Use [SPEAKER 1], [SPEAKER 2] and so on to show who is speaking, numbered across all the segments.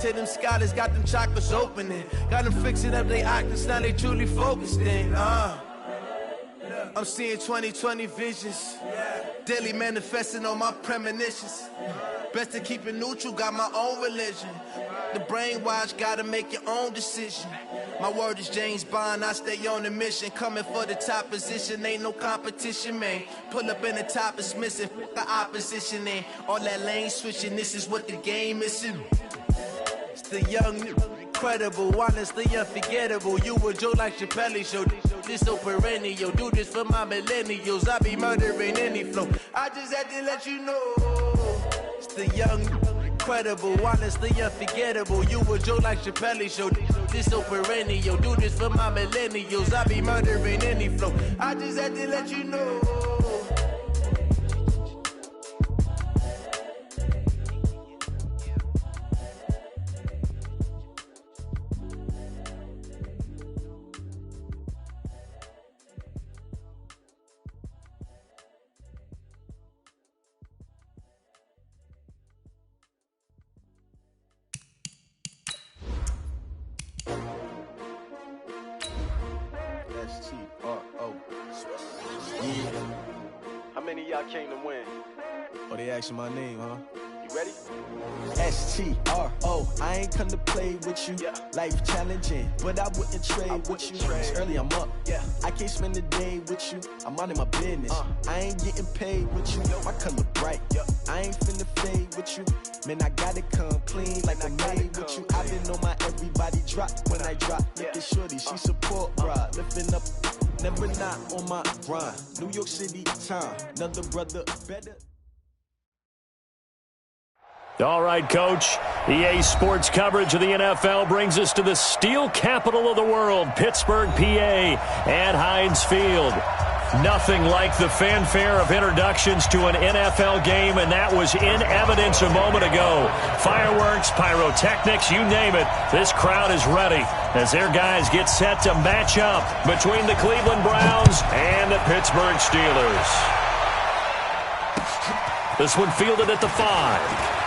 [SPEAKER 1] Say them scholars got them chakras opening. Got them fixing up they octaves, now they truly focused in. I'm seeing 2020 visions. Daily manifesting on my premonitions. Best to keep it neutral, got my own religion. The brainwash, gotta make your own decision. My word is James Bond, I stay on the mission. Coming for the top position, ain't no competition, man. Pull up in the top is missing, the opposition ain't. All that lane switching, this is what the game is in. It's the young, incredible, honestly unforgettable. You a Joe like Chappelle show. This so perennial, do this for my millennials. I be murdering any flow. I just had to let you know. It's the young, incredible, honestly unforgettable. You a Joe like Chappelle show. This so perennial, do this for my millennials. I be murdering any flow. I just had to let you know. HGOHARD32's. Yeah.
[SPEAKER 2] How many of y'all came to win?
[SPEAKER 1] Oh, they asking my name, huh?
[SPEAKER 2] You ready?
[SPEAKER 3] HGRO, I ain't come to play with you.
[SPEAKER 2] Yeah.
[SPEAKER 3] Life challenging, but I wouldn't trade with you. It's early, I'm up.
[SPEAKER 2] Yeah.
[SPEAKER 3] I can't spend the day with you. I'm minding my business. I ain't getting paid with you. My color bright. I ain't finna fade with you. Man, I gotta come clean like I'm made with you. I been on my everybody drop when I drop. Look at shorty, she support, bruh. Lifting up, never not on my grind. New York City time, another brother better.
[SPEAKER 4] All right, Coach. EA Sports coverage of the NFL brings us to the steel capital of the world, Pittsburgh, PA, at Heinz Field. Nothing like the fanfare of introductions to an NFL game, and that was in evidence a moment ago. Fireworks, pyrotechnics, you name it. This crowd is ready as their guys get set to match up between the Cleveland Browns and the Pittsburgh Steelers. This one fielded at the 5.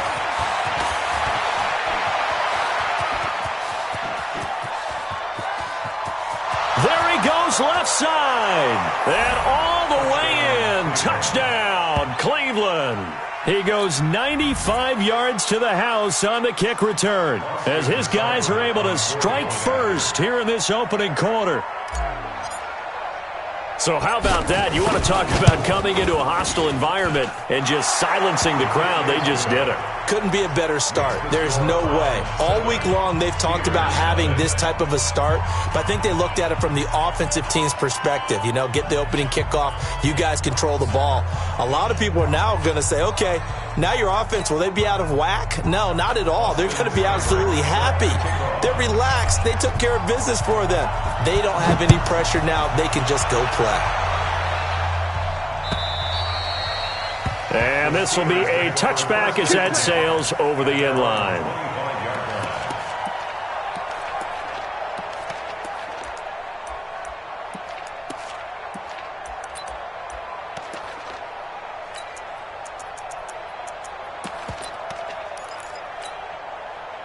[SPEAKER 4] There he goes left side. And all the way in. Touchdown, Cleveland. He goes 95 yards to the house on the kick return as his guys are able to strike first here in this opening quarter. So how about that? You want to talk about coming into a hostile environment and just silencing the crowd. They just did it.
[SPEAKER 5] Couldn't be a better start. There's no way. All week long, they've talked about having this type of a start, but I think they looked at it from the offensive team's perspective. You know, get the opening kickoff. You guys control the ball. A lot of people are now going to say, okay, now your offense, will they be out of whack? No, not at all. They're going to be absolutely happy. They're relaxed. They took care of business for them. They don't have any pressure now. They can just go play.
[SPEAKER 4] And this will be a touchback as that sails over the end line.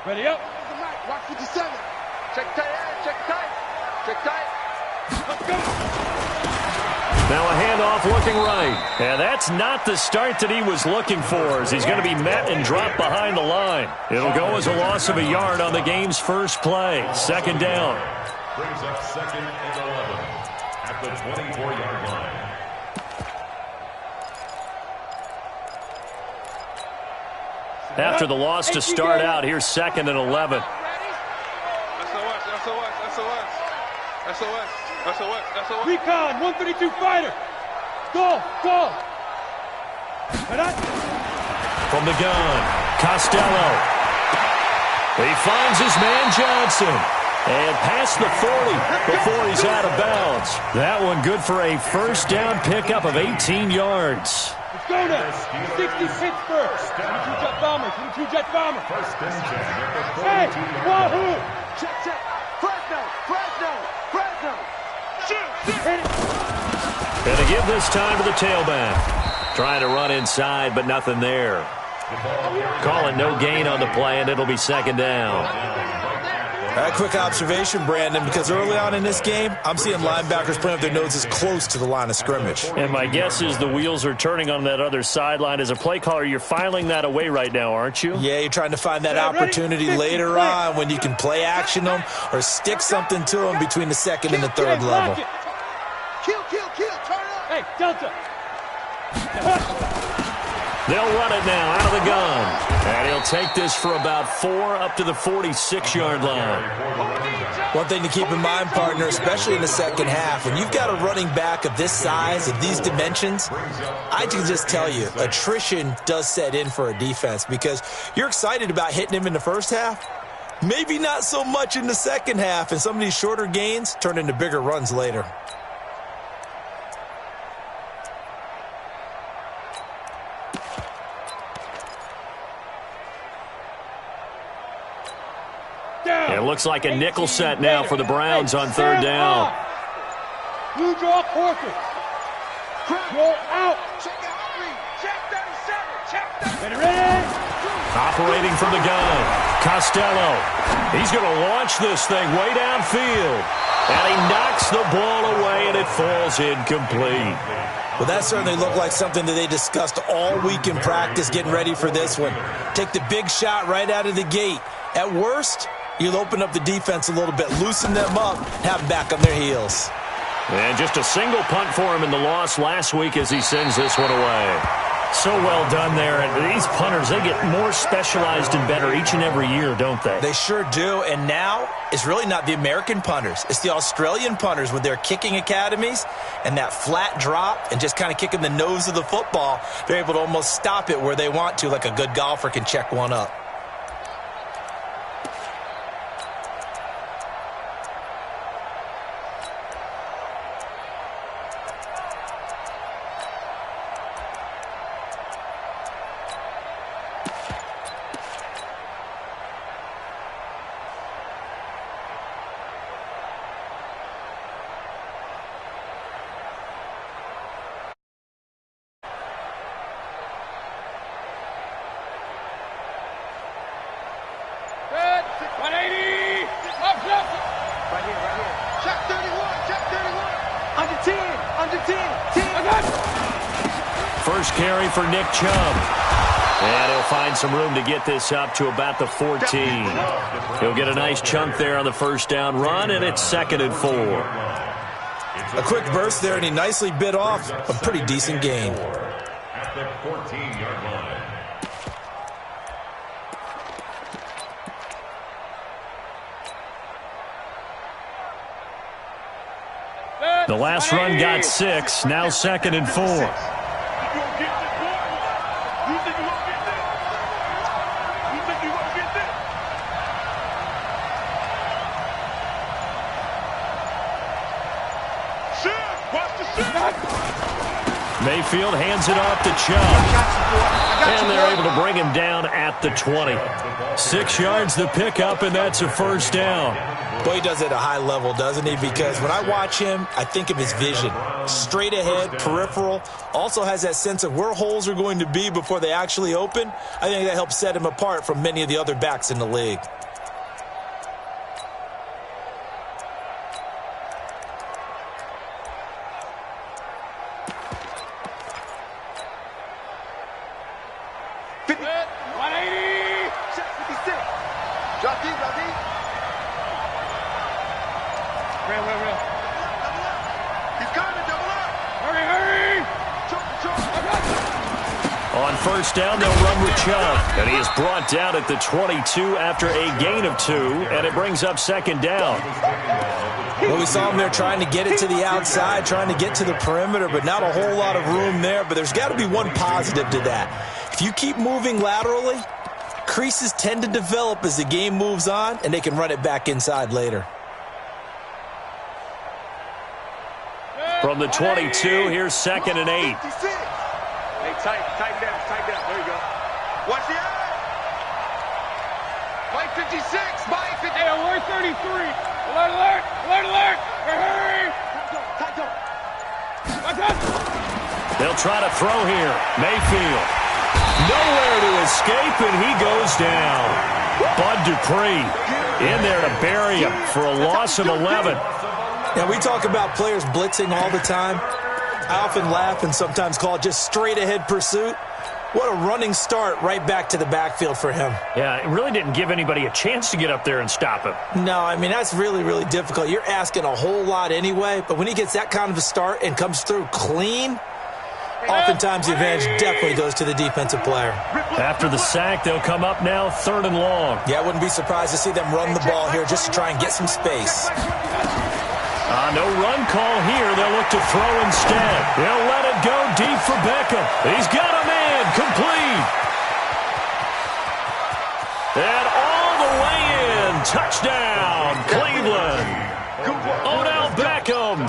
[SPEAKER 6] Ready up.
[SPEAKER 7] Watch 57. Check tight, check tight, check tight.
[SPEAKER 6] Let's go.
[SPEAKER 4] Now a handoff looking right. And that's not the start that he was looking for, as he's going to be met and dropped behind the line. It'll go as a loss of a yard on the game's first play. Second down.
[SPEAKER 8] Brings up 2nd and 11 at the 24-yard line.
[SPEAKER 4] After the loss to start out, here's 2nd and 11.
[SPEAKER 6] SOS. Recon, 132 fighter. Go.
[SPEAKER 4] From the gun, Costello. He finds his man Johnson. And past the 40 before he's out of bounds. That one good for a first down pickup of 18 yards.
[SPEAKER 6] Let's go now. 60 Pittsburgh. 22 jet bomber. 22 jet bomber.
[SPEAKER 8] First and 10 at the 42.
[SPEAKER 6] Hey, wahoo.
[SPEAKER 7] Check. Fresno.
[SPEAKER 6] Hit it.
[SPEAKER 4] And to give this time to the tailback. Trying to run inside, but nothing there. Calling no gain on the play, and it'll be second down.
[SPEAKER 5] A quick observation, Brandon, because early on in this game, I'm seeing linebackers playing with their noses close to the line of scrimmage.
[SPEAKER 4] And my guess is the wheels are turning on that other sideline. As a play caller, you're filing that away right now, aren't you?
[SPEAKER 5] Yeah, you're trying to find that opportunity later on when you can play action them or stick something to them between the second and the third level.
[SPEAKER 7] Kill, turn up.
[SPEAKER 6] Hey, Delta.
[SPEAKER 4] They'll run it now out of the gun. And he'll take this for about 4 up to the 46-yard line.
[SPEAKER 5] One thing to keep in mind, partner, especially in the second half, when you've got a running back of this size, of these dimensions, I can just tell you, attrition does set in for a defense because you're excited about hitting him in the first half. Maybe not so much in the second half, and some of these shorter gains turn into bigger runs later.
[SPEAKER 4] It looks like a nickel set now for the Browns on third down.
[SPEAKER 6] You draw quarter. You're out.
[SPEAKER 7] Check 37.
[SPEAKER 6] Ready?
[SPEAKER 4] Operating from the gun, Costello. He's going to launch this thing way downfield. And he knocks the ball away, and it falls incomplete.
[SPEAKER 5] Well, that certainly looked like something that they discussed all week in practice getting ready for this one. Take the big shot right out of the gate. At worst, you'll open up the defense a little bit, loosen them up, have them back on their heels.
[SPEAKER 4] And just a single punt for him in the loss last week as he sends this one away. So well done there. And these punters, they get more specialized and better each and every year, don't they?
[SPEAKER 5] They sure do. And now it's really not the American punters. It's the Australian punters with their kicking academies and that flat drop and just kind of kicking the nose of the football. They're able to almost stop it where they want to, like a good golfer can check one up.
[SPEAKER 4] First carry for Nick Chubb. And he'll find some room to get this up to about the 14. He'll get a nice chunk there on the first down run, and it's 2nd and 4.
[SPEAKER 5] A quick burst there, and he nicely bit off a pretty decent gain.
[SPEAKER 8] At the 14-yard line.
[SPEAKER 4] The last run got 6, now 2nd and 4. Mayfield hands it off to Chubb. And they're able to bring him down at the 20. 6 yards the pickup, and that's a first down.
[SPEAKER 5] Boy, he does it at a high level, doesn't he? Because when I watch him, I think of his vision. Straight ahead, peripheral. Also has that sense of where holes are going to be before they actually open. I think that helps set him apart from many of the other backs in the league.
[SPEAKER 4] First down, they'll run with Chubb. And he is brought down at the 22 after a gain of 2, and it brings up 2nd down.
[SPEAKER 5] Well, we saw him there trying to get it to the outside, trying to get to the perimeter, but not a whole lot of room there. But there's got to be one positive to that. If you keep moving laterally, creases tend to develop as the game moves on, and they can run it back inside later.
[SPEAKER 4] From the 22, here's 2nd and 8.
[SPEAKER 7] Tighten down. There you go. Watch the eye. Mike 56. Mike 50.
[SPEAKER 6] Hey, alert 33. Alert. Hurry.
[SPEAKER 4] They'll try to throw here. Mayfield. Nowhere to escape, and he goes down. Bud Dupree in there to bury him for a loss of 11.
[SPEAKER 5] Now, we talk about players blitzing all the time. I often laugh and sometimes call it just straight-ahead pursuit. What a running start right back to the backfield for him.
[SPEAKER 4] Yeah, it really didn't give anybody a chance to get up there and stop him.
[SPEAKER 5] No, I mean, that's really, really difficult. You're asking a whole lot anyway, but when he gets that kind of a start and comes through clean, oftentimes the advantage definitely goes to the defensive player.
[SPEAKER 4] After the sack, they'll come up now 3rd and long.
[SPEAKER 5] Yeah, I wouldn't be surprised to see them run the ball here just to try and get some space.
[SPEAKER 4] No run call here. They'll look to throw instead. They'll let it go deep for Beckham. He's got a man. Complete. And all the way in. Touchdown, Cleveland. Odell Beckham,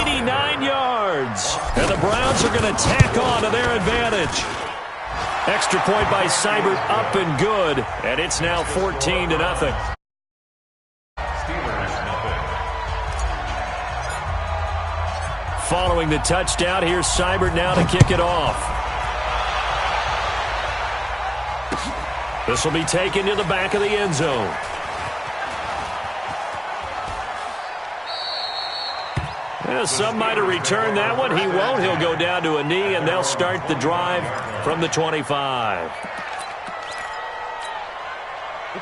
[SPEAKER 4] 89 yards. And the Browns are going to tack on to their advantage. Extra point by Seibert, up and good. And it's now 14-0. Following the touchdown, here's Seibert now to kick it off. This will be taken to the back of the end zone. Yeah, some might have returned that one. He won't. He'll go down to a knee, and they'll start the drive from the 25.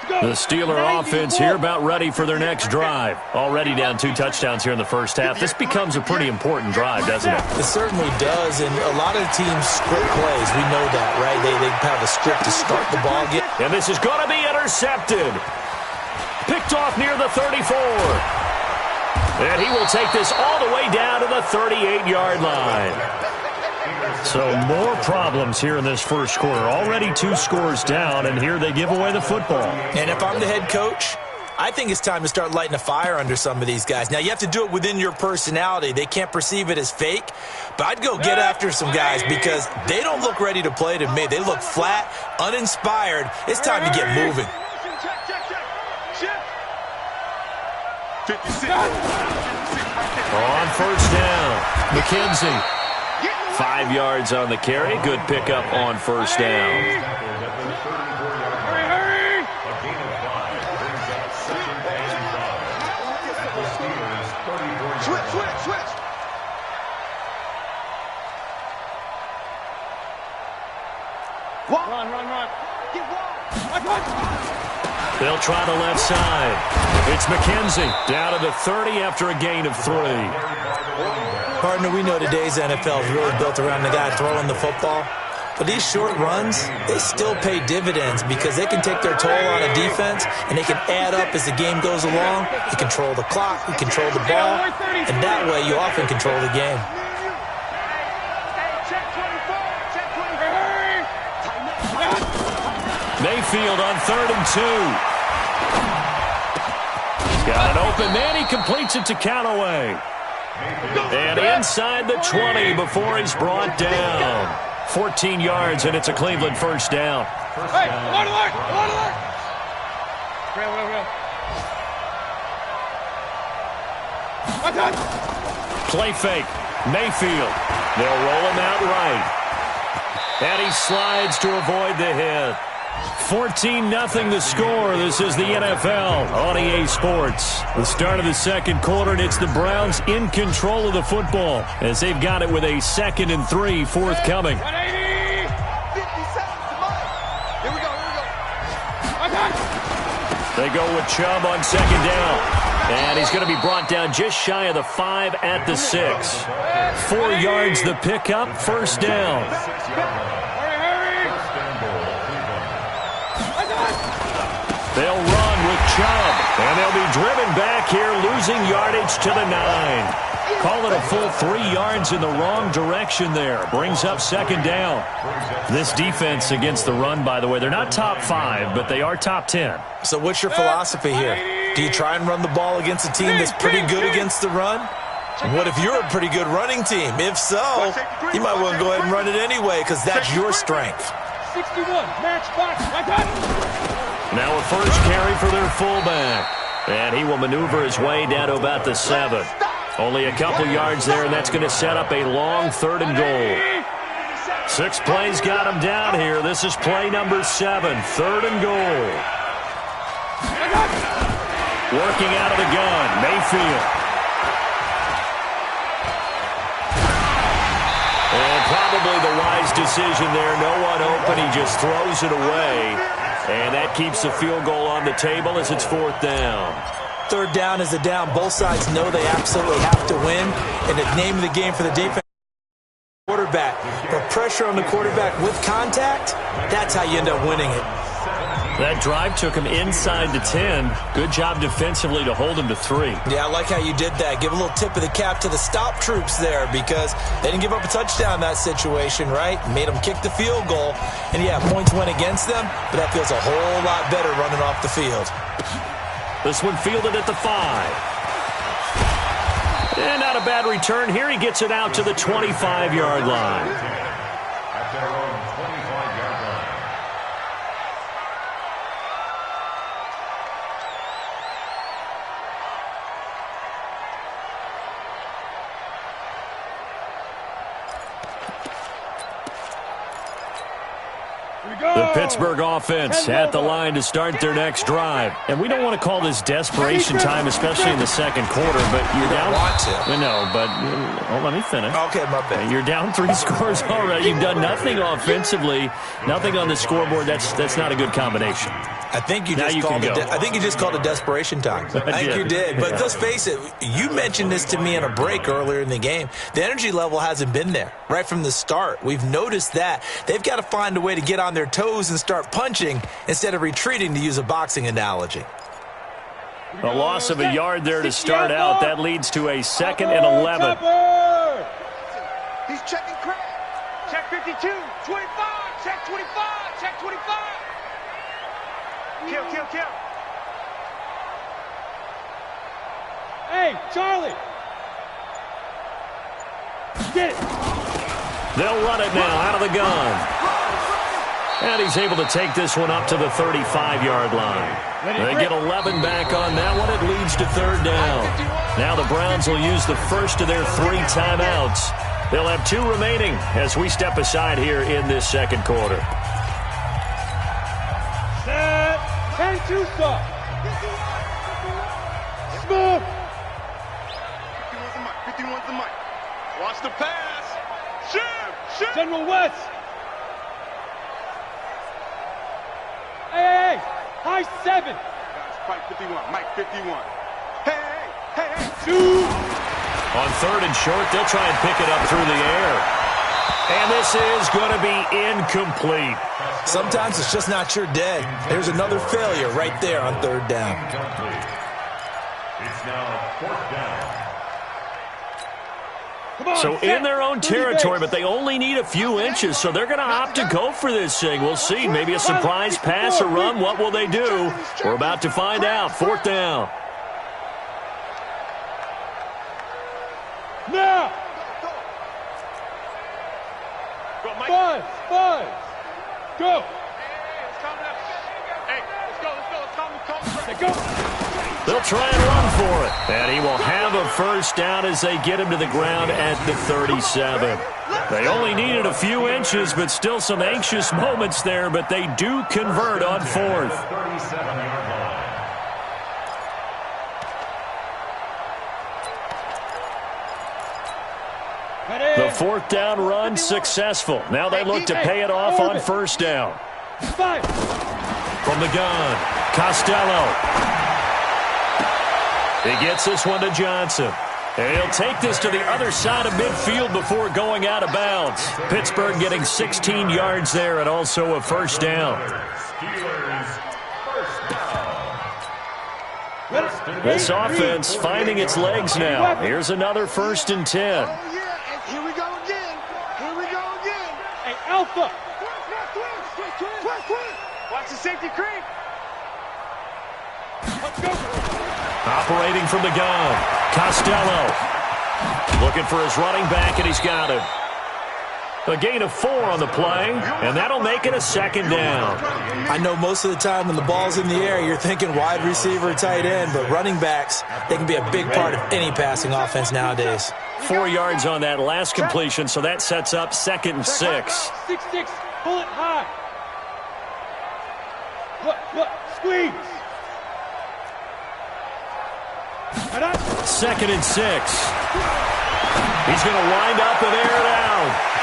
[SPEAKER 4] The Steeler offense here about ready for their next drive. Already down 2 touchdowns here in the first half. This becomes a pretty important drive, doesn't it?
[SPEAKER 5] It certainly does, and a lot of the teams script plays. We know that, right? They have a script to start the ball.
[SPEAKER 4] And this is going to be intercepted. Picked off near the 34. And he will take this all the way down to the 38-yard line. So more problems here in this first quarter. Already 2 scores down, and here they give away the football.
[SPEAKER 5] And if I'm the head coach, I think it's time to start lighting a fire under some of these guys. Now, you have to do it within your personality. They can't perceive it as fake. But I'd go get after some guys because they don't look ready to play to me. They look flat, uninspired. It's time to get moving.
[SPEAKER 4] On first down, McKenzie. 5 yards on the carry. Good pickup on first down.
[SPEAKER 7] Switch. Run.
[SPEAKER 4] They'll try the left side. It's McKenzie down to the 30 after a gain of 3.
[SPEAKER 5] Partner, we know today's NFL is really built around the guy throwing the football. But these short runs, they still pay dividends because they can take their toll on a defense and they can add up as the game goes along. You control the clock, you control the ball, and that way you often control the game.
[SPEAKER 4] Mayfield on 3rd and 2. Got an open man. He completes it to Callaway. And inside the 20 before he's brought down. 14 yards, and it's a Cleveland first down.
[SPEAKER 6] Hey, alert! Real.
[SPEAKER 4] Play fake. Mayfield. They'll roll him out right. And he slides to avoid the hit. 14-0 the score. This is the NFL on EA Sports. The start of the second quarter, and it's the Browns in control of the football as they've got it with a 2nd and 3 forthcoming.
[SPEAKER 7] 180. 57. Here we go.
[SPEAKER 4] They go with Chubb on 2nd down. And he's going to be brought down just shy of the 5 at the 6. 4 yards the pickup, first down. They'll run with Chubb, and they'll be driven back here, losing yardage to the 9. Call it a full 3 yards in the wrong direction there. Brings up 2nd down. This defense against the run, by the way, they're not top 5, but they are top 10.
[SPEAKER 5] So what's your philosophy here? Do you try and run the ball against a team that's pretty good against the run? What if you're a pretty good running team? If so, you might want to go ahead and run it anyway because that's your strength.
[SPEAKER 6] 61, match box.
[SPEAKER 4] Now a first carry for their fullback. And he will maneuver his way down to about the 7. Only a couple yards there, and that's going to set up a long 3rd and goal. 6 plays got him down here. This is play number 7, 3rd and goal. Working out of the gun, Mayfield. And probably the wise decision there. No one open. He just throws it away. And that keeps the field goal on the table as it's 4th down.
[SPEAKER 5] 3rd down is a down. Both sides know they absolutely have to win. And the name of the game for the defense, quarterback. But pressure on the quarterback with contact, that's how you end up winning it.
[SPEAKER 4] That drive took him inside the 10. Good job defensively to hold him to 3.
[SPEAKER 5] Yeah, I like how you did that. Give a little tip of the cap to the stop troops there because they didn't give up a touchdown in that situation, right? Made them kick the field goal. And, yeah, points went against them, but that feels a whole lot better running off the field.
[SPEAKER 4] This one fielded at the 5. And not a bad return. Here he gets it out to the 25-yard line.
[SPEAKER 8] At their own 25-yard line.
[SPEAKER 4] The Pittsburgh offense at the line to start their next drive. And we don't want to call this desperation time, especially in the second quarter, but you're down.
[SPEAKER 5] Want to.
[SPEAKER 4] No, but let me finish.
[SPEAKER 5] Okay, my bad.
[SPEAKER 4] You're down 3 scores already. You've done nothing offensively, nothing on the scoreboard. That's not a good combination.
[SPEAKER 5] I think you just called it desperation time. I think you did. But let's face it, you mentioned this to me in a break earlier in the game. The energy level hasn't been there right from the start. We've noticed that. They've got to find a way to get on their toes and start punching instead of retreating, to use a boxing analogy.
[SPEAKER 4] A loss of a yard there to start out. That leads to a 2nd and 11.
[SPEAKER 7] He's checking Craig. Check 52, 25, check 25, check 25. Kill.
[SPEAKER 6] Hey, Charlie. Get it.
[SPEAKER 4] They'll run it now out of the gun. And he's able to take this one up to the 35-yard line. They get 11 back on that one. It leads to 3rd down. Now the Browns will use the first of their 3 timeouts. They'll have 2 remaining as we step aside here in this second quarter.
[SPEAKER 6] Set. 10-2 stop. Smooth.
[SPEAKER 7] 51's the mic. Watch the pass. Shoot.
[SPEAKER 6] General West. Hey. High 7.
[SPEAKER 7] Mike 51. Mike 51. Hey.
[SPEAKER 6] Shoot.
[SPEAKER 4] On 3rd and short, they'll try and pick it up through the air. And this is going to be incomplete.
[SPEAKER 5] Sometimes it's just not your day. There's another failure right there on 3rd down.
[SPEAKER 8] It's now 4th down.
[SPEAKER 4] So in their own territory, but they only need a few inches, so they're going to opt to go for this thing. We'll see. Maybe a surprise pass or run. What will they do? We're about to find out. 4th down.
[SPEAKER 6] Now. Buzz. Go.
[SPEAKER 7] Hey, let's go.
[SPEAKER 6] Let's go.
[SPEAKER 4] They'll try and run for it. And he will have a 1st down as they get him to the ground at the 37. They only needed a few inches, but still some anxious moments there, but they do convert on 4th.
[SPEAKER 8] 37-yard line.
[SPEAKER 4] The 4th down run successful. Now they look to pay it off on 1st down. From the gun, Costello. He gets this one to Johnson. And he'll take this to the other side of midfield before going out of bounds. Pittsburgh getting 16 yards there and also a 1st down. This offense finding its legs now. Here's another 1st and 10.
[SPEAKER 7] Here we go again.
[SPEAKER 6] Hey, Alpha.
[SPEAKER 7] Watch the safety creep.
[SPEAKER 6] Let's go.
[SPEAKER 4] Operating from the gun, Costello. Looking for his running back, and he's got him. A gain of 4 on the play, and that'll make it a second down.
[SPEAKER 5] I know most of the time when the ball's in the air, you're thinking wide receiver, tight end, but running backs, they can be a big part of any passing offense nowadays.
[SPEAKER 4] 4 yards on that last completion, so that sets up 2nd and 6.
[SPEAKER 6] 6-6, pull it high. Look, squeeze.
[SPEAKER 4] 2nd and 6. He's going to wind up and air it out.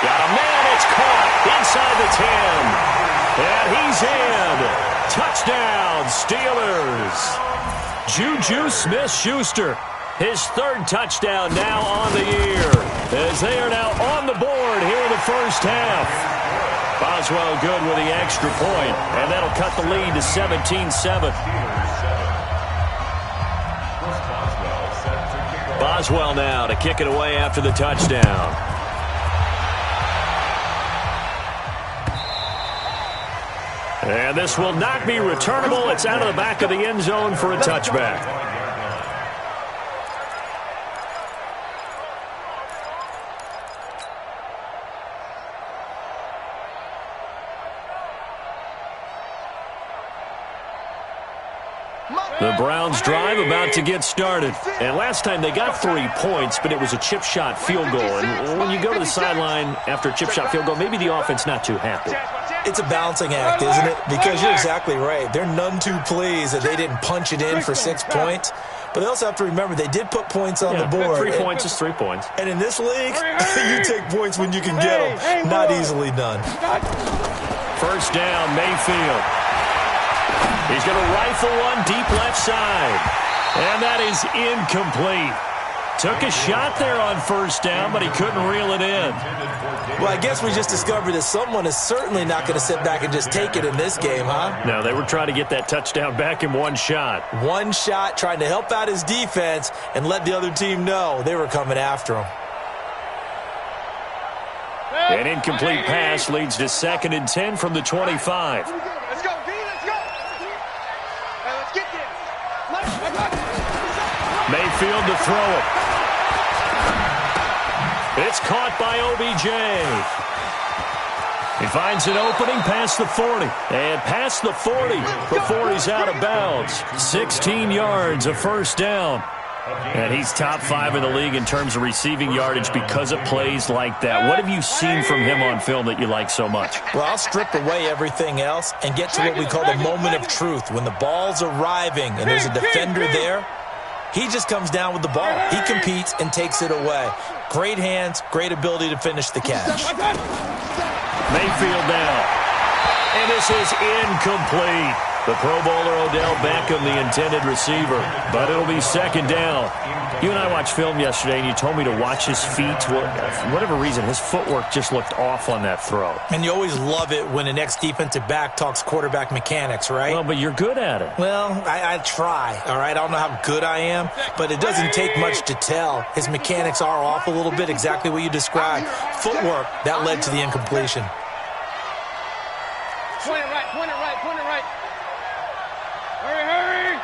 [SPEAKER 4] Got a man, it's caught inside the 10. And he's in. Touchdown, Steelers. Juju Smith-Schuster, his 3rd touchdown now on the year, as they are now on the board here in the first half. Boswell good with the extra point, and that'll cut the lead to 17-7. Boswell now to kick it away after the touchdown. And this will not be returnable. It's out of the back of the end zone for a touchback. The Browns drive about to get started. And last time they got 3 points, but it was a chip shot field goal. And when you go to the sideline after a chip shot field goal, maybe the offense not too happy.
[SPEAKER 5] It's a balancing act, isn't it? Because you're exactly right. They're none too pleased that they didn't punch it in for 6 points. But they also have to remember they did put points on the board.
[SPEAKER 4] 3 points is 3 points.
[SPEAKER 5] And in this league, you take points when you can get them. Not easily done.
[SPEAKER 4] First down, Mayfield. He's going to rifle one deep left side. And that is incomplete. Took a shot there on first down, but he couldn't reel it in.
[SPEAKER 5] Well, I guess we just discovered that someone is certainly not going to sit back and just take it in this game, huh?
[SPEAKER 4] No, they were trying to get that touchdown back in one shot.
[SPEAKER 5] One shot, trying to help out his defense and let the other team know they were coming after him.
[SPEAKER 4] An incomplete pass leads to 2nd and 10 from the 25.
[SPEAKER 7] Let's go, D, let's go. Hey, let's get this.
[SPEAKER 4] Mayfield to throw it. It's caught by OBJ. He finds an opening past the 40. And past the 40 before he's out of bounds. 16 yards, a first down. And he's top 5 in the league in terms of receiving yardage because of plays like that. What have you seen from him on film that you like so much?
[SPEAKER 5] Well, I'll strip away everything else and get to what we call the moment of truth. When the ball's arriving and there's a defender there, he just comes down with the ball. He competes and takes it away. Great hands, great ability to finish the catch.
[SPEAKER 4] Mayfield now. And this is incomplete. The Pro Bowler Odell Beckham, the intended receiver. But it'll be 2nd down. You and I watched film yesterday, and you told me to watch his feet. For whatever reason, his footwork just looked off on that throw.
[SPEAKER 5] And you always love it when an ex-defensive back talks quarterback mechanics, right?
[SPEAKER 4] Well, but you're good at it.
[SPEAKER 5] Well, I try, all right? I don't know how good I am, but it doesn't take much to tell. His mechanics are off a little bit, exactly what you described. Footwork, that led to the incompletion.
[SPEAKER 7] Point it right, point it right, point it right. Hurry!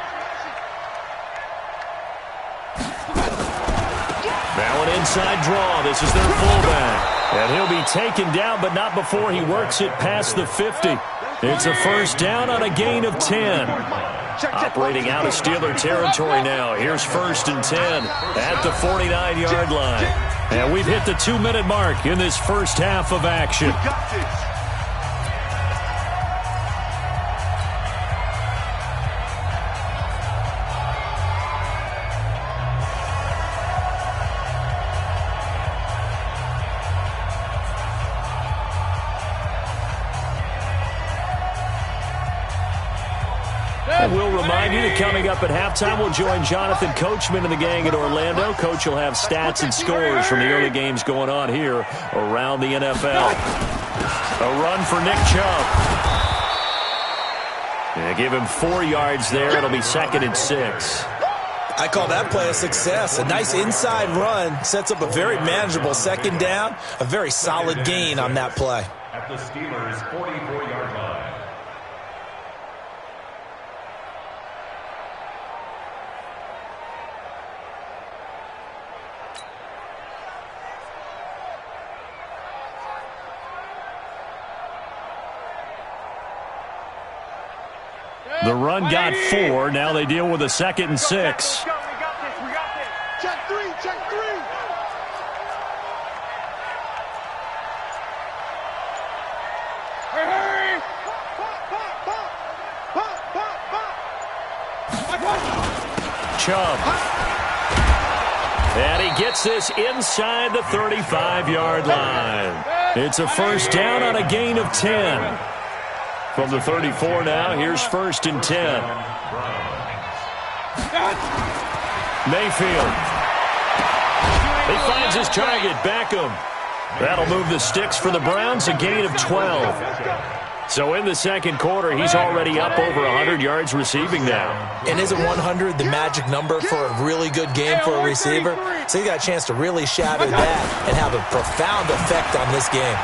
[SPEAKER 4] Now an inside draw. This is their fullback. And he'll be taken down, but not before he works it past the 50. It's a first down on a gain of 10. Operating out of Steeler territory now. Here's 1st and 10 at the 49-yard line. And we've hit the 2-minute mark in this first half of action. And we'll remind you that coming up at halftime, we'll join Jonathan Coachman and the gang at Orlando. Coach will have stats and scores from the early games going on here around the NFL. A run for Nick Chubb. And give him 4 yards there. It'll be 2nd and 6.
[SPEAKER 5] I call that play a success. A nice inside run sets up a very manageable 2nd down. A very solid gain on that play.
[SPEAKER 8] At the Steelers' 44-yard line.
[SPEAKER 4] The run got 4. Now they deal with a 2nd and 6.
[SPEAKER 7] We got this. Check three. Hurry.
[SPEAKER 4] Chubb. And he gets this inside the 35-yard line. It's a first down on a gain of 10. From the 34 now, here's 1st and 10. Mayfield. He finds his target, Beckham. That'll move the sticks for the Browns, a gain of 12. So in the second quarter, he's already up over 100 yards receiving now.
[SPEAKER 5] And isn't 100 the magic number for a really good game for a receiver? So he got a chance to really shatter that and have a profound effect on this game.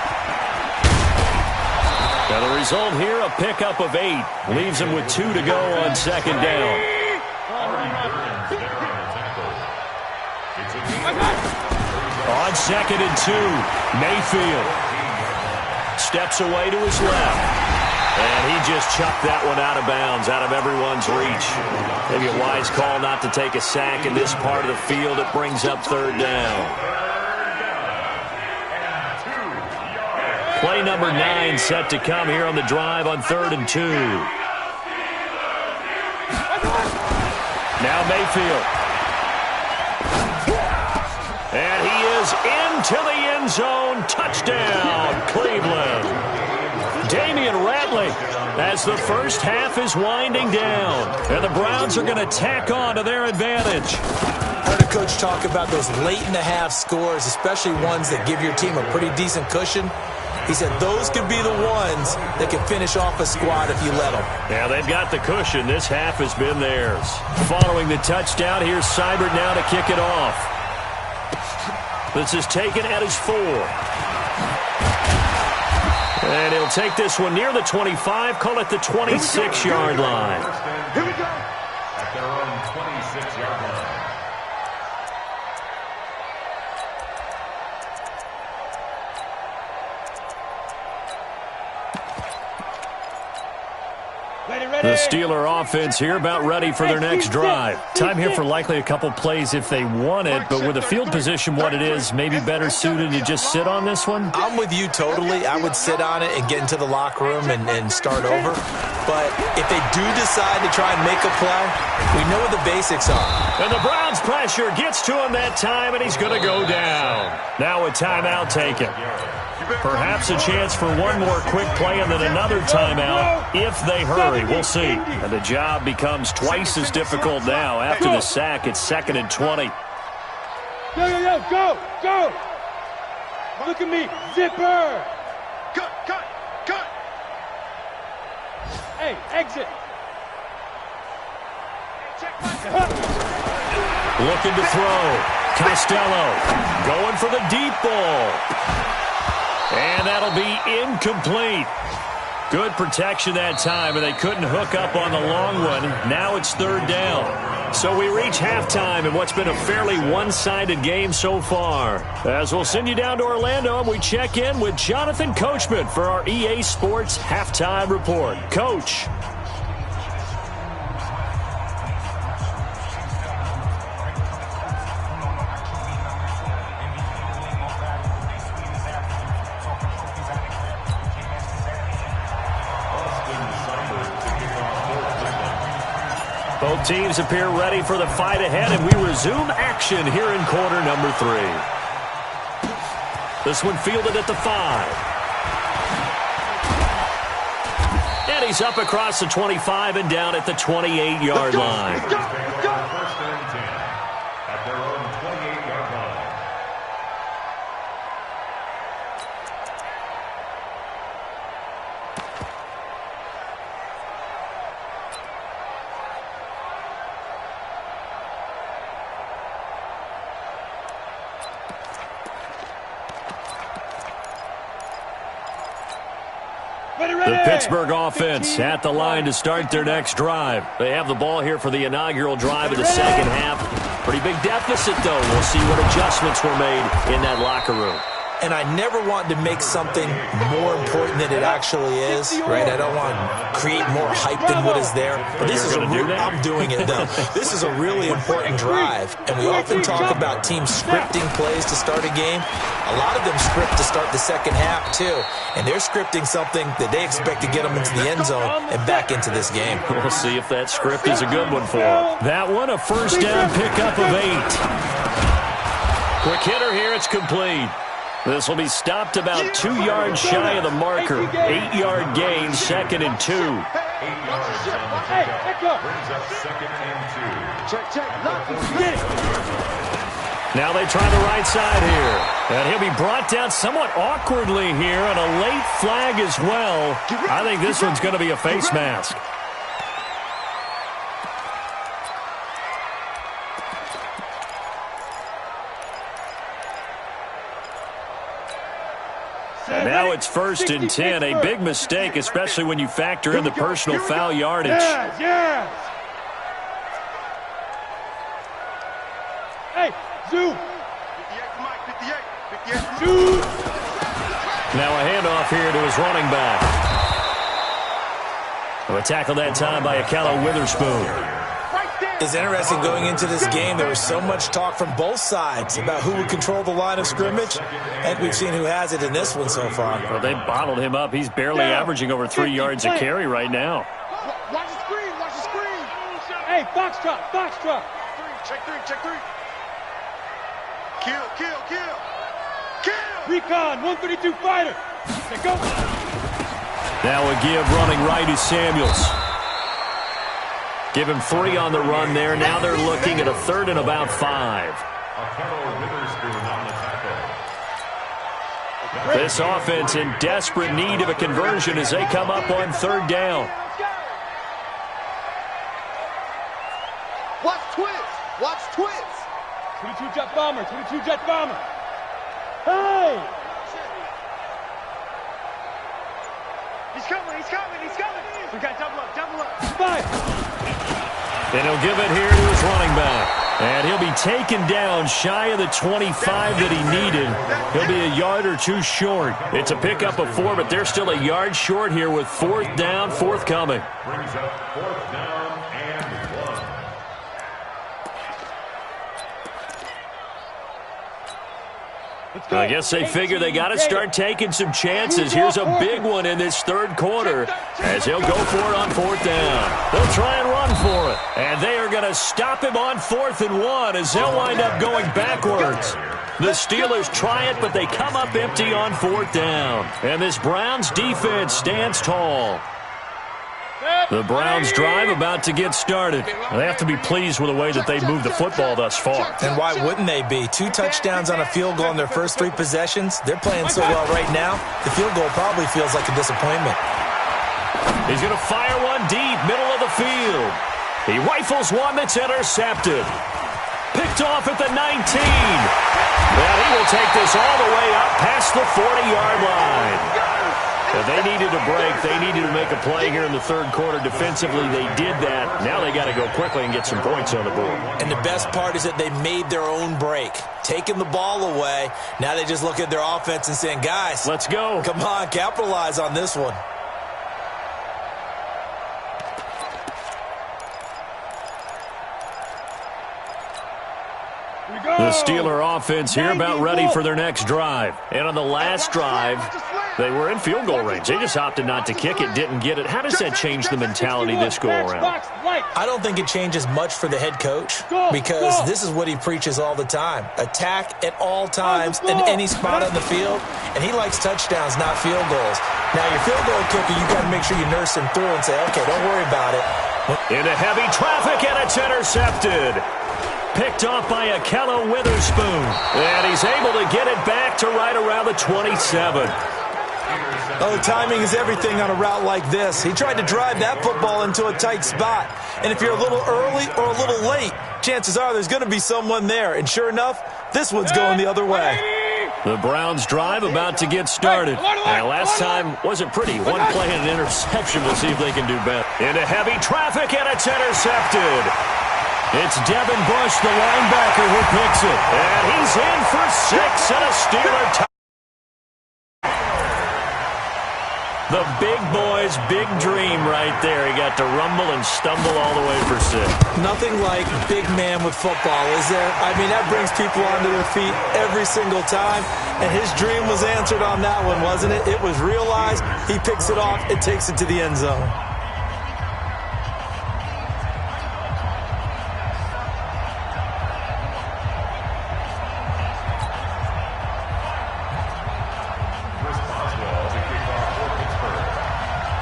[SPEAKER 4] Now the result here, a pickup of 8. Leaves him with 2 to go on 2nd down. On 2nd and 2, Mayfield steps away to his left. And he just chucked that one out of bounds, out of everyone's reach. Maybe a wise call not to take a sack in this part of the field. It brings up 3rd down. Play number 9 set to come here on the drive on 3rd and 2. Now Mayfield. And he is into the end zone. Touchdown, Cleveland. Damian Ratley as the first half is winding down. And the Browns are going to tack on to their advantage.
[SPEAKER 5] I heard a coach talk about those late-in-the-half scores, especially ones that give your team a pretty decent cushion. He said those could be the ones that can finish off a squad if you let them.
[SPEAKER 4] Yeah, they've got the cushion. This half has been theirs. Following the touchdown, here's Seibert now to kick it off. This is taken at his 4. And he'll take this one near the 25, call it the 26-yard line.
[SPEAKER 7] Here we go.
[SPEAKER 8] At their own 26-yard line.
[SPEAKER 4] The Steeler offense here about ready for their next drive. Time here for likely a couple plays if they want it, but with the field position what it is, maybe better suited to just sit on this one?
[SPEAKER 5] I'm with you totally. I would sit on it and get into the locker room and start over. But if they do decide to try and make a play, we know what the basics are.
[SPEAKER 4] And the Browns pressure gets to him that time, and he's going to go down. Now a timeout taken. Perhaps a chance for one more quick play and then another timeout if they hurry. We'll see. And the job becomes twice as difficult now. After the sack, it's 2nd and 20.
[SPEAKER 6] Go! Look at me, zipper!
[SPEAKER 7] Cut!
[SPEAKER 6] Hey, exit!
[SPEAKER 4] Looking to throw. Costello going for the deep ball. And that'll be incomplete. Good protection that time, and they couldn't hook up on the long one. Now it's 3rd down. So we reach halftime in what's been a fairly one-sided game so far. As we'll send you down to Orlando, and we check in with Jonathan Coachman for our EA Sports Halftime Report. Coach. Both teams appear ready for the fight ahead, and we resume action here in quarter number 3. This one fielded at the 5. And he's up across the 25 and down at the 28-yard line.
[SPEAKER 8] First and 10 at their own 28-yard line.
[SPEAKER 4] The Pittsburgh offense at the line to start their next drive. They have the ball here for the inaugural drive of the second half. Pretty big deficit, though. We'll see what adjustments were made in that locker room.
[SPEAKER 5] and I never want to make something more important than it actually is, right? I don't want to create more hype than what is there. But this is I'm doing it, though. This is a really important drive, and we often talk about teams scripting plays to start a game. A lot of them script to start the second half, too, and they're scripting something that they expect to get them into the end zone and back into this game.
[SPEAKER 4] We'll see if that script is a good one for them. That one, a first down pickup of 8. Quick hitter here, it's complete. This will be stopped about 2 yards shy of the marker. 8-yard gain, 2nd and 2.
[SPEAKER 8] 8 yards on the pickup. Brings up 2nd and 2.
[SPEAKER 4] Now they try the right side here. And he'll be brought down somewhat awkwardly here, and a late flag as well. I think this one's going to be a face mask. And now it's 1st and 10. A big mistake, especially when you factor in the personal foul yardage.
[SPEAKER 6] Yes. Hey, Zoo. 58, Zoo.
[SPEAKER 4] Now a handoff here to his running back. A tackle that time by Akello Witherspoon.
[SPEAKER 5] It's interesting going into this game. There was so much talk from both sides about who would control the line of scrimmage. I think we've seen who has it in this one so far.
[SPEAKER 4] Well, they bottled him up. He's barely averaging over 3 yards a carry right now.
[SPEAKER 7] Watch the screen, watch the screen.
[SPEAKER 6] Hey, foxtrot.
[SPEAKER 7] Check three. Kill.
[SPEAKER 6] Recon, 132 fighter. Let's go.
[SPEAKER 4] Now a give running right is Samuels. Give him 3 on the run there. Now they're looking at a 3rd and about 5.
[SPEAKER 8] Akello Witherspoon on the tackle.
[SPEAKER 4] This offense in desperate need of a conversion as they come up on 3rd down.
[SPEAKER 7] Watch twins.
[SPEAKER 6] 22 jet bomber. Hey!
[SPEAKER 7] He's coming. We got double up.
[SPEAKER 6] 5.
[SPEAKER 4] And he'll give it here to his running back. And he'll be taken down shy of the 25 that he needed. He'll be a yard or 2 short. It's a pickup of 4, but they're still a yard short here with 4th down, forthcoming.
[SPEAKER 8] Brings up 4th down and 1.
[SPEAKER 4] I guess they figure they got to start taking some chances. Here's a big one in this 3rd quarter as he'll go for it on 4th down. They'll try and run for it. And they are going to stop him on 4th and 1 as they'll wind up going backwards. The Steelers try it, but they come up empty on 4th down. And this Browns defense stands tall. The Browns drive about to get started. They have to be pleased with the way that they moved the football thus far.
[SPEAKER 5] And why wouldn't they be? 2 touchdowns on a field goal in their first 3 possessions. They're playing so well right now, the field goal probably feels like a disappointment.
[SPEAKER 4] He's going to fire one deep, middle of the field. He rifles one that's intercepted. Picked off at the 19. And he will take this all the way up past the 40-yard line. If they needed a break, they needed to make a play here in the 3rd quarter. Defensively, they did that. Now they got to go quickly and get some points on the board.
[SPEAKER 5] And the best part is that they made their own break. Taking the ball away. Now they just look at their offense and saying, guys,
[SPEAKER 4] let's go.
[SPEAKER 5] Come on, capitalize on this one.
[SPEAKER 4] The Steeler offense here about ready for their next drive. And on the last drive, they were in field goal range. They just opted not to kick it, didn't get it. How does that change the mentality this go-around?
[SPEAKER 5] I don't think it changes much for the head coach because this is what he preaches all the time. Attack at all times in any spot on the field, and he likes touchdowns, not field goals. Now, your field goal kicker, you got to make sure you nurse him through and say, okay, don't worry about it.
[SPEAKER 4] Into heavy traffic, and it's intercepted. Picked off by Akello Witherspoon. And he's able to get it back to right around the 27.
[SPEAKER 5] Oh, timing is everything on a route like this. He tried to drive that football into a tight spot. And if you're a little early or a little late, chances are there's going to be someone there. And sure enough, this one's going the other way.
[SPEAKER 4] The Browns drive about to get started. And last time wasn't pretty. One play and an interception. We'll see if they can do better. Into heavy traffic, and it's intercepted. It's Devin Bush, the linebacker, who picks it. And he's in for 6 and a Steeler touchdown. The big boy's big dream right there. He got to rumble and stumble all the way for 6.
[SPEAKER 5] Nothing like big man with football, is there? I mean, that brings people onto their feet every single time. And his dream was answered on that one, wasn't it? It was realized. He picks it off and takes it to the end zone.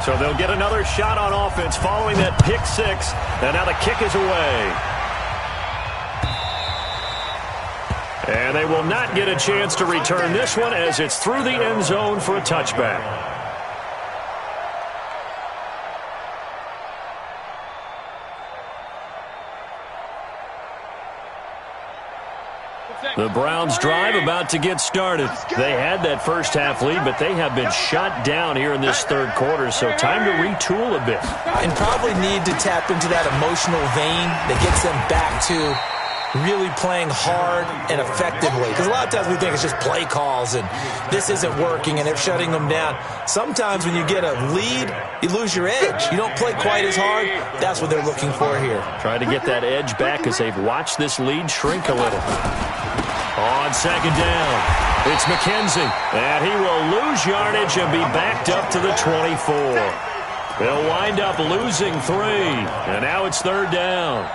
[SPEAKER 4] So they'll get another shot on offense following that pick 6. And now the kick is away. And they will not get a chance to return this one as it's through the end zone for a touchback. The Browns drive about to get started. They had that first half lead, but they have been shut down here in this third quarter, so time to retool a bit.
[SPEAKER 5] And probably need to tap into that emotional vein that gets them back to really playing hard and effectively. Because a lot of times we think it's just play calls and this isn't working and they're shutting them down. Sometimes when you get a lead, you lose your edge. You don't play quite as hard. That's what they're looking for here.
[SPEAKER 4] Try to get that edge back as they've watched this lead shrink a little. On second down, it's McKenzie, and he will lose yardage and be backed up to the 24. They'll wind up losing 3, and now it's third down.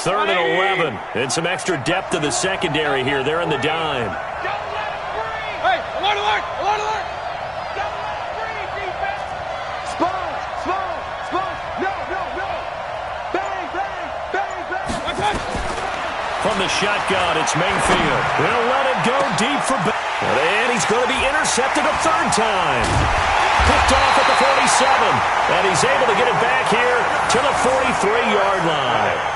[SPEAKER 4] Third and 11, and some extra depth to the secondary here. They're in the dime.
[SPEAKER 6] Hey, alert, alert, alert, alert! Don't let it free, defense! Spoon! No! Bang, bang, bang, bang!
[SPEAKER 4] From the shotgun, it's Mayfield. They'll let it go deep for and he's going to be intercepted a third time. Picked off at the 47, and he's able to get it back here to the 43-yard line.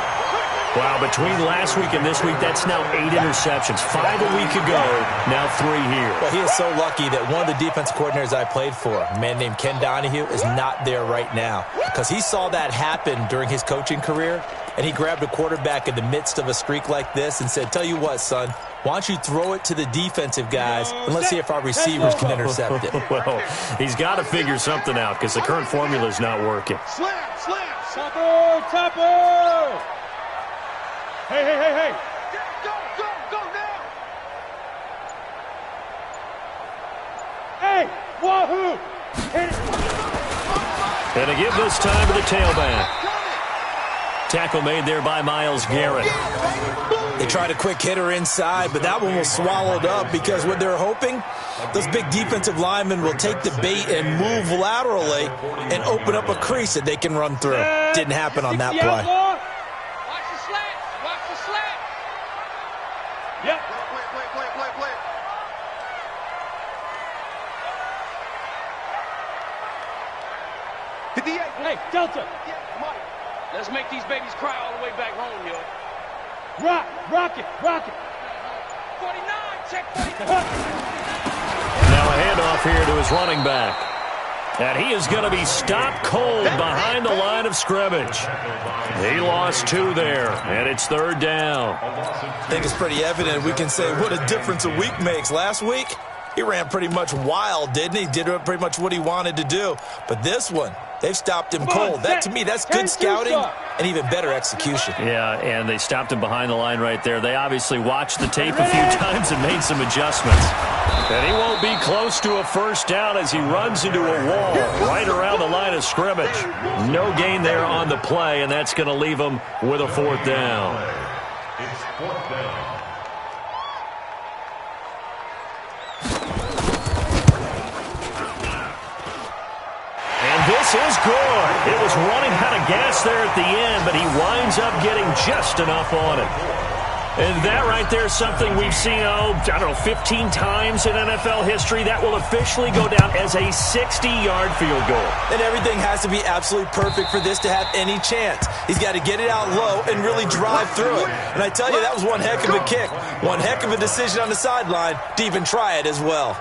[SPEAKER 4] Wow, between last week and this week, that's now 8 interceptions. 5 a week ago, now 3 here.
[SPEAKER 5] Well, he is so lucky that one of the defense coordinators I played for, a man named Ken Donahue, is not there right now. Because he saw that happen during his coaching career, and he grabbed a quarterback in the midst of a streak like this and said, tell you what, son, why don't you throw it to the defensive guys, and let's see if our receivers can intercept it.
[SPEAKER 4] Well, he's got to figure something out because the current formula is not working.
[SPEAKER 6] Slap! Topper! Hey! Go now! Hey, wahoo! Hit it!
[SPEAKER 4] And to give this time to the tailback. Tackle made there by Myles Garrett.
[SPEAKER 5] They tried a quick hitter inside, but that one was swallowed up because what they're hoping, those big defensive linemen will take the bait and move laterally and open up a crease that they can run through. Didn't happen on that play.
[SPEAKER 6] Yep.
[SPEAKER 7] Play.
[SPEAKER 6] Hit the 8. Hey, Delta. Yeah, Mike. Let's make these babies cry all the way back home, yo. Rock it. 49, check 49.
[SPEAKER 4] Now a handoff here to his running back. And he is going to be stopped cold behind the line of scrimmage. He lost 2 there, and it's third down.
[SPEAKER 5] I think it's pretty evident. We can say what a difference a week makes. Last week, he ran pretty much wild, didn't he? Did pretty much what he wanted to do. But this one, they've stopped him cold. That, to me, that's good scouting and even better execution.
[SPEAKER 4] Yeah, and they stopped him behind the line right there. They obviously watched the tape a few times and made some adjustments. And he won't be close to a first down as he runs into a wall right around the line of scrimmage. No gain there on the play, and that's going to leave him with a fourth down.
[SPEAKER 8] It's fourth down.
[SPEAKER 4] This is good. It was running out of gas there at the end, but he winds up getting just enough on it. And that right there is something we've seen, 15 times in NFL history. That will officially go down as a 60-yard field goal.
[SPEAKER 5] And everything has to be absolutely perfect for this to have any chance. He's got to get it out low and really drive through it. And I tell you, that was one heck of a kick. One heck of a decision on the sideline to even try it as well.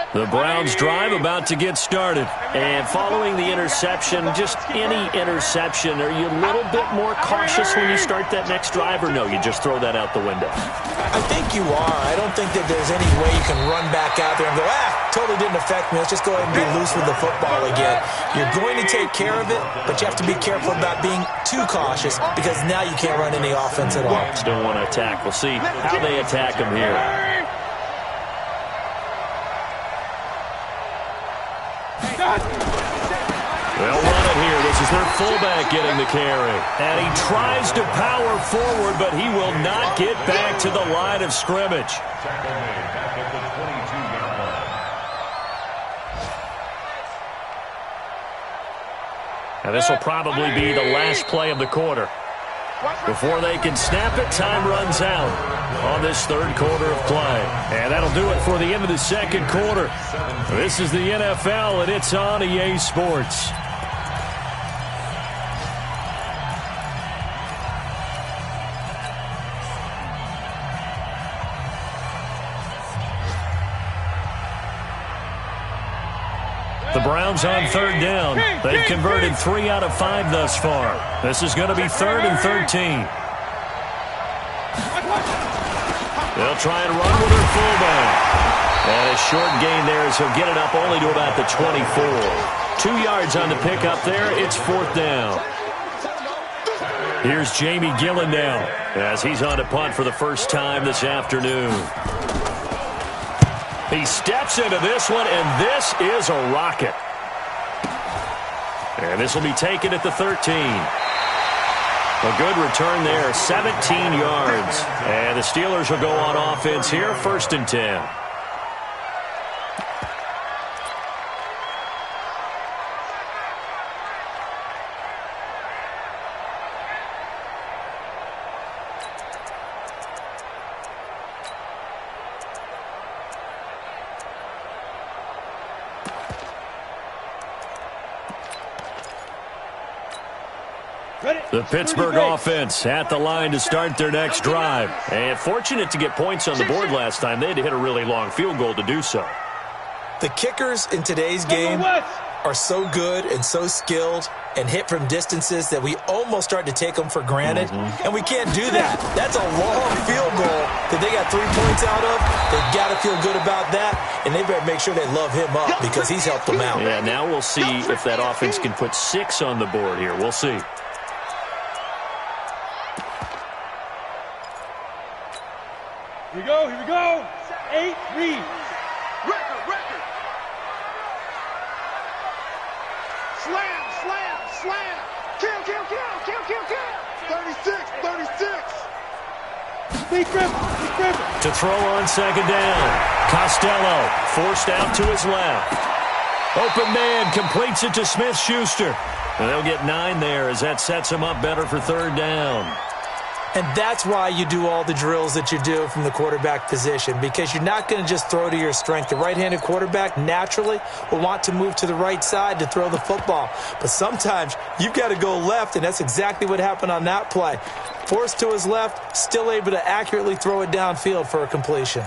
[SPEAKER 4] The Browns drive about to get started. And following the interception, just any interception, are you a little bit more cautious when you start that next drive, or no, you just throw that out the window?
[SPEAKER 5] I think you are. I don't think that there's any way you can run back out there and go, totally didn't affect me. Let's just go ahead and be loose with the football again. You're going to take care of it, but you have to be careful about being too cautious because now you can't run any offense at all.
[SPEAKER 4] Still want to attack. We'll see how they attack him here. They'll run it here. This is their fullback getting the carry. And he tries to power forward, but he will not get back to the line of scrimmage. And this will probably be the last play of the quarter. Before they can snap it, time runs out on this third quarter of play. And that'll do it for the end of the second quarter. This is the NFL, and it's on EA Sports. The Browns on third down. They've converted 3 out of 5 thus far. This is going to be 3rd and 13. They'll try and run with their fullback. And a short gain there as he'll get it up only to about the 24. 2 yards on the pickup there. It's 4th down. Here's Jamie Gillen now as he's on to punt for the first time this afternoon. He steps into this one, and this is a rocket. And this will be taken at the 13. A good return there, 17 yards. And the Steelers will go on offense here, 1st and 10. The Pittsburgh offense at the line to start their next drive. And fortunate to get points on the board last time. They had to hit a really long field goal to do so.
[SPEAKER 5] The kickers in today's game are so good and so skilled and hit from distances that we almost start to take them for granted. And we can't do that. That's a long field goal that they got 3 points out of. They've got to feel good about that, and they better make sure they love him up because he's helped them out.
[SPEAKER 4] Yeah, now we'll see if that offense can put 6 on the board here. We'll see.
[SPEAKER 6] Here we go. 8, read.
[SPEAKER 7] Record. Slam. Kill. 36.
[SPEAKER 6] Big grip.
[SPEAKER 4] To throw on second down. Costello forced out to his left. Open man completes it to Smith-Schuster. And they'll get 9 there as that sets him up better for 3rd down.
[SPEAKER 5] And that's why you do all the drills that you do from the quarterback position, because you're not going to just throw to your strength. The right-handed quarterback naturally will want to move to the right side to throw the football. But sometimes you've got to go left, and that's exactly what happened on that play. Forced to his left, still able to accurately throw it downfield for a completion.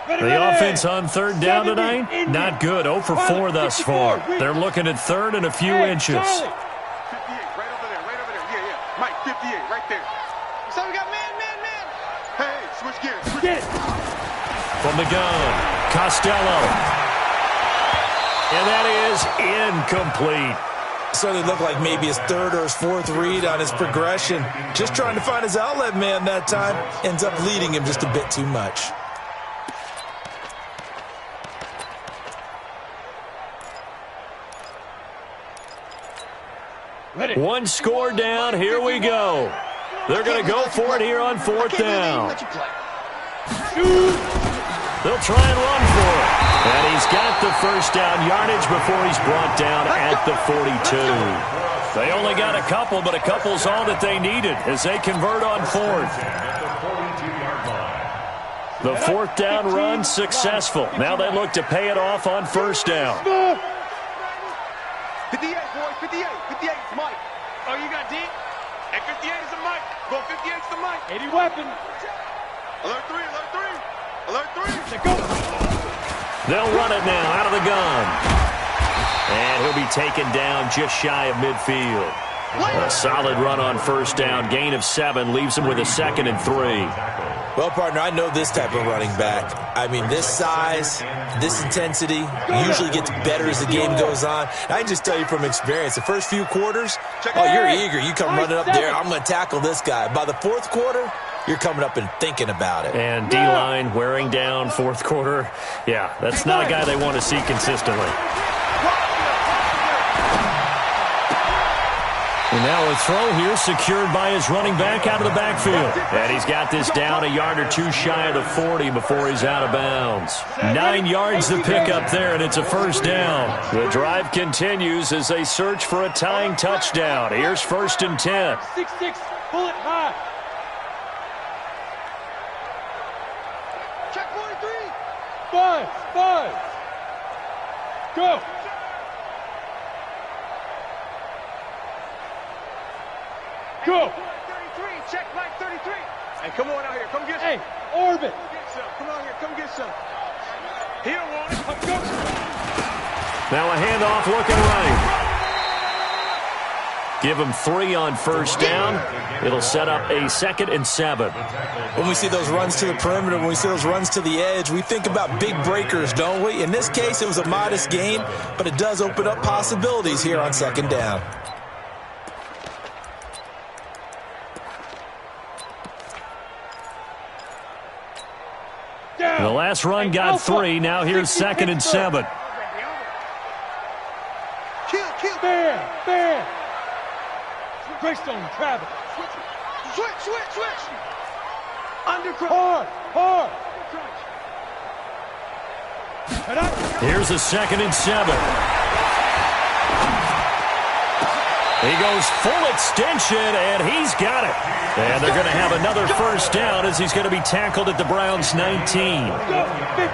[SPEAKER 4] The offense on 3rd down tonight, not good. 0 for 4 thus far. They're looking at 3rd and a few inches.
[SPEAKER 7] 58, right over there. Yeah. Mike, 58, right there. So we got man. Hey, switch gears.
[SPEAKER 6] Get it.
[SPEAKER 4] From the gun, Costello. And that is incomplete.
[SPEAKER 5] Certainly looked like maybe his 3rd or his 4th read on his progression. Just trying to find his outlet man that time. Ends up leading him just a bit too much.
[SPEAKER 4] One score down. Here we go. They're going to go for it here on 4th down. They'll try and run for it. And he's got the first down yardage before he's brought down at the 42. They only got a couple, but a couple's all that they needed as they convert on 4th. The 4th down run successful. Now they look to pay it off on 1st down.
[SPEAKER 7] 58, boy, 58 is Mike. Oh, you got D? Hey, 58 is a Mike. Go 58 is the Mike.
[SPEAKER 6] 80 weapon.
[SPEAKER 7] Alert 3.
[SPEAKER 6] Let's go.
[SPEAKER 4] They'll run it now out of the gun. And he'll be taken down just shy of midfield. A solid run on first down. Gain of 7 leaves him with a 2nd and 3.
[SPEAKER 5] Well, partner, I know this type of running back. I mean, this size, this intensity usually gets better as the game goes on. I can just tell you from experience, the first few quarters, oh, you're eager. You come running up there, I'm going to tackle this guy. By the 4th quarter, you're coming up and thinking about it.
[SPEAKER 4] And D-line wearing down 4th quarter. Yeah, that's not a guy they want to see consistently. And now a throw here secured by his running back out of the backfield. And he's got this down a yard or 2 shy of the 40 before he's out of bounds. 9 yards to pick up there, and it's a first down. The drive continues as they search for a tying touchdown. Here's 1st and 10.
[SPEAKER 6] 6-6, pull it high. Check 43. 5. Go. Go. 33, check line 33. Hey, come on out here. Come get some. Hey, orbit. Get some. Come on here. Come get some. He don't want it. Go.
[SPEAKER 4] Now a handoff looking right. Give him 3 on first down. It'll set up a 2nd and 7.
[SPEAKER 5] When we see those runs to the perimeter, when we see those runs to the edge, we think about big breakers, don't we? In this case, it was a modest gain, but it does open up possibilities here on 2nd down.
[SPEAKER 4] The last run got 3. Now here's 2nd and 7.
[SPEAKER 6] Kill. Bear. Greystone, Travis. Switch. Undercross. Hard.
[SPEAKER 4] Here's a 2nd and 7. He goes full extension, and he's got it. And they're going to have another first down as he's going to be tackled at the Browns' 19.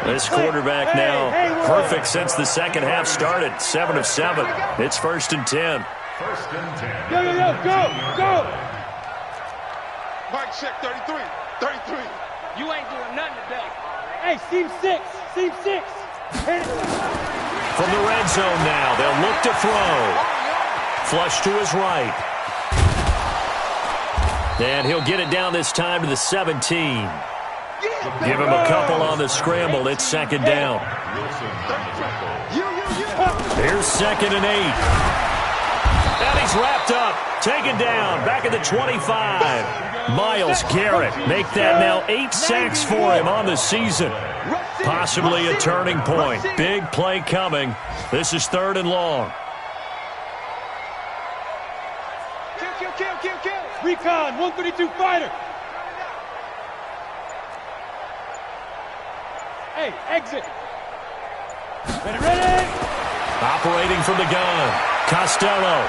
[SPEAKER 4] This quarterback now perfect since the second half started. 7 of 7. It's 1st and 10.
[SPEAKER 6] Go.
[SPEAKER 7] Mike, check 33.
[SPEAKER 6] You ain't doing nothing today. Hey, seam 6.
[SPEAKER 4] From the red zone now, they'll look to throw. Flush to his right. And he'll get it down this time to the 17. Give him a couple on the scramble. It's 2nd down. Here's 2nd and 8. And he's wrapped up. Taken down. Back at the 25. Myles Garrett make that now 8 sacks for him on the season. Possibly a turning point. Big play coming. This is 3rd and long.
[SPEAKER 6] Kill. Recon, 132 fighter. Hey, exit. Ready.
[SPEAKER 4] Operating from the gun. Costello.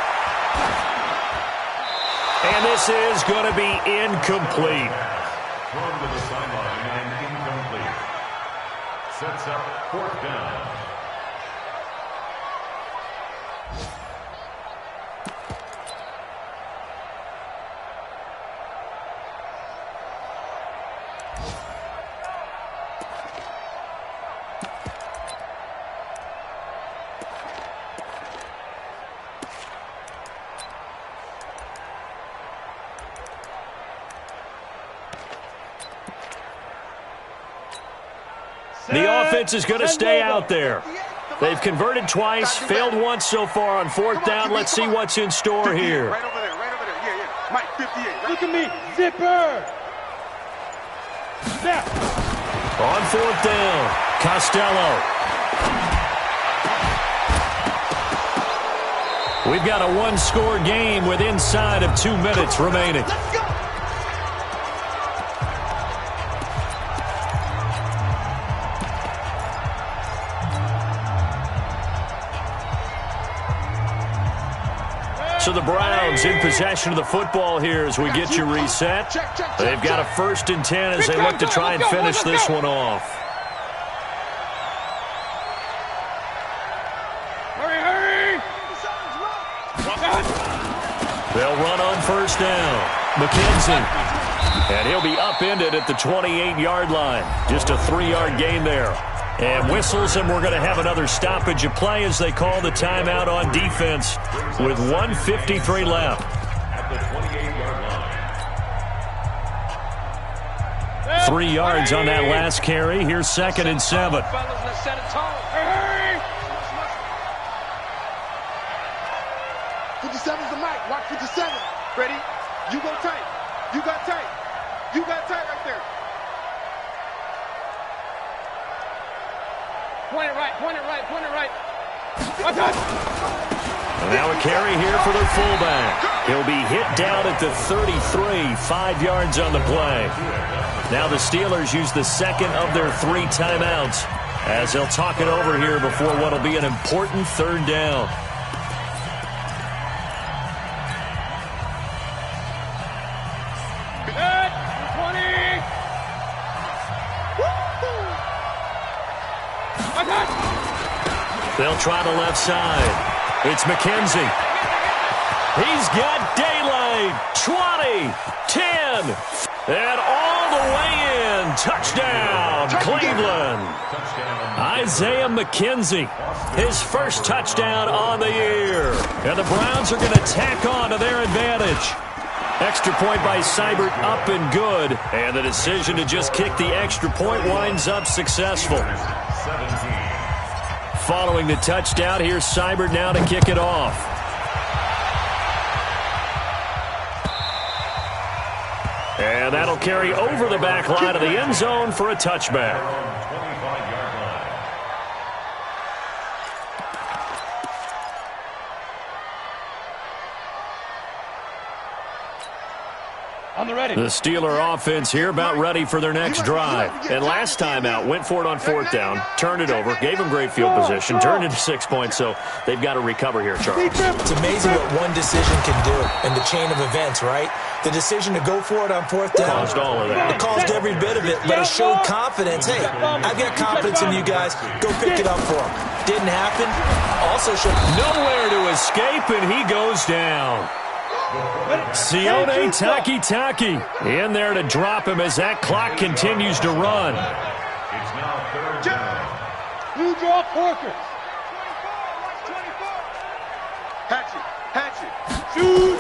[SPEAKER 4] And this is going to be incomplete.
[SPEAKER 8] Thrown to the sideline and incomplete. Sets up 4th down.
[SPEAKER 4] The offense is going to stay out there. They've converted twice, failed once so far on 4th down. Let's see what's in store here.
[SPEAKER 7] Right over there. Yeah. Mike, 58. Right.
[SPEAKER 6] Look at me. Zipper. Snap.
[SPEAKER 4] On 4th down, Costello. We've got a 1-score game with inside of 2 minutes remaining.
[SPEAKER 6] Let's go.
[SPEAKER 4] So the Browns in possession of the football here as we get you reset. They've got a 1st and 10 as they look to try and finish this one off.
[SPEAKER 6] Hurry.
[SPEAKER 4] They'll run on 1st down. McKenzie. And he'll be upended at the 28-yard line. Just a 3-yard gain there. And whistles, and we're going to have another stoppage of play as they call the timeout on defense with 1:53 left.
[SPEAKER 8] At the 28-yard line.
[SPEAKER 4] 3 yards on that last carry. Here's 2nd and 7.
[SPEAKER 6] Fellas, let's set a tone.
[SPEAKER 7] 57's the mic. Watch 57. Ready? You go tight. You got tight. You got tight right there.
[SPEAKER 6] Point it right, point it right, point it right.
[SPEAKER 4] Now a carry here for their fullback. He'll be hit down at the 33, 5 yards on the play. Now the Steelers use the second of their 3 timeouts as they'll talk it over here before what will be an important 3rd down. They'll try the left side. It's McKenzie. He's got daylight. 20, 10, and all the way in. Touchdown, Cleveland. Isaiah McKenzie, his first touchdown on the year. And the Browns are going to tack on to their advantage. Extra point by Seibert up and good. And the decision to just kick the extra point winds up successful.
[SPEAKER 8] 17.
[SPEAKER 4] Following the touchdown, here's Seibert now to kick it off. And that'll carry over the back line of the end zone for a touchback.
[SPEAKER 8] 25-yard line.
[SPEAKER 6] On the ready.
[SPEAKER 4] The Steeler offense here about ready for their next drive. And last time out, went for it on 4th down, turned it over, gave them great field position, turned into 6 points, so they've got to recover here, Charles.
[SPEAKER 5] It's amazing what one decision can do in the chain of events, right? The decision to go for it on 4th down.
[SPEAKER 4] Caused all of that.
[SPEAKER 5] It caused every bit of it, but it showed confidence. Hey, I've got confidence in you guys. Go pick it up for them. Didn't happen. Also showed
[SPEAKER 4] nowhere to escape, and he goes down. Sione Takitaki in there to drop him as that clock continues to run.
[SPEAKER 8] It's now 3rd down.
[SPEAKER 6] You draw Porker.
[SPEAKER 7] Hatchet.
[SPEAKER 6] Shoot.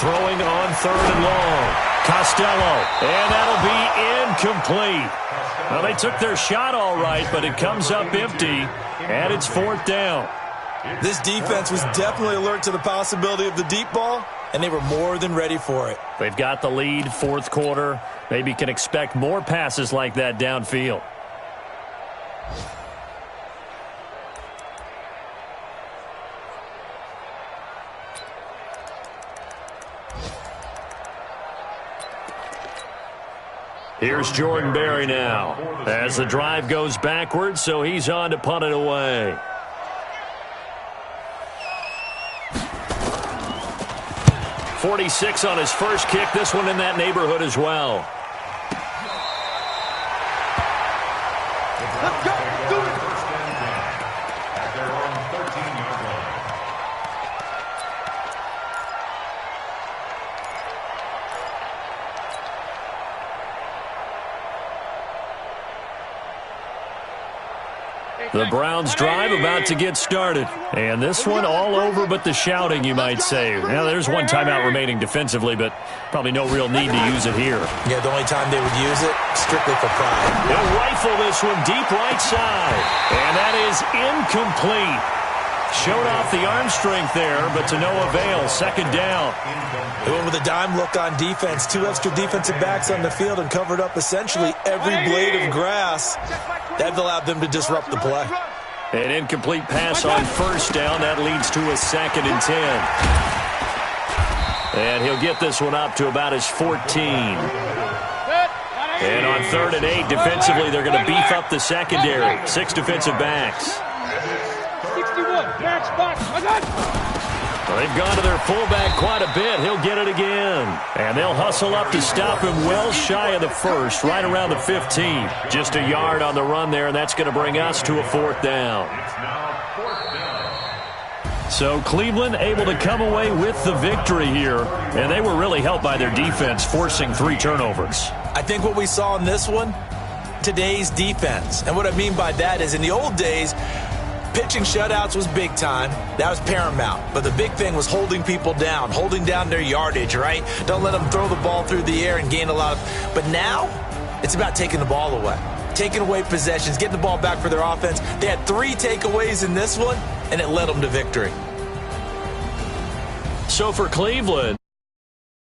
[SPEAKER 4] Throwing on 3rd and long. Costello, and that'll be incomplete. Well, they took their shot all right, but it comes up empty, and it's 4th down.
[SPEAKER 5] This defense was definitely alert to the possibility of the deep ball, and they were more than ready for it.
[SPEAKER 4] They've got the lead, 4th quarter. Maybe can expect more passes like that downfield. Here's Jordan Berry now as the drive goes backwards, so he's on to punt it away. .46 on his first kick. This one in that neighborhood as well.
[SPEAKER 7] Let's go. Do it.
[SPEAKER 8] First and 10. At their own 13-yard line.
[SPEAKER 4] The Browns drive about to get started. And this one all over but the shouting, you might say. Now, there's one timeout remaining defensively, but probably no real need to use it here.
[SPEAKER 5] Yeah, the only time they would use it, strictly for pride.
[SPEAKER 4] They'll rifle this one deep right side. And that is incomplete. Showed off the arm strength there, but to no avail. 2nd down.
[SPEAKER 5] They went with a dime look on defense. 2 extra defensive backs on the field and covered up essentially every blade of grass. That allowed them to disrupt the play.
[SPEAKER 4] An incomplete pass on 1st down. That leads to a 2nd and 10. And he'll get this one up to about his 14. And on 3rd and 8, defensively, they're going to beef up the secondary. 6 defensive backs.
[SPEAKER 6] 61, box.
[SPEAKER 4] Well, they've gone to their fullback quite a bit. He'll get it again. And they'll hustle up to stop him well shy of the 1st, right around the 15. Just a yard on the run there, and that's going to bring us to a 4th down.
[SPEAKER 8] It's now 4th down.
[SPEAKER 4] So Cleveland able to come away with the victory here, and they were really helped by their defense, forcing 3 turnovers.
[SPEAKER 5] I think what we saw in this one, today's defense. And what I mean by that is in the old days, pitching shutouts was big time. That was paramount. But the big thing was holding people down, holding down their yardage, right? Don't let them throw the ball through the air and gain a lot of. But now, it's about taking the ball away, taking away possessions, getting the ball back for their offense. They had 3 takeaways in this one, and it led them to victory.
[SPEAKER 4] So for Cleveland,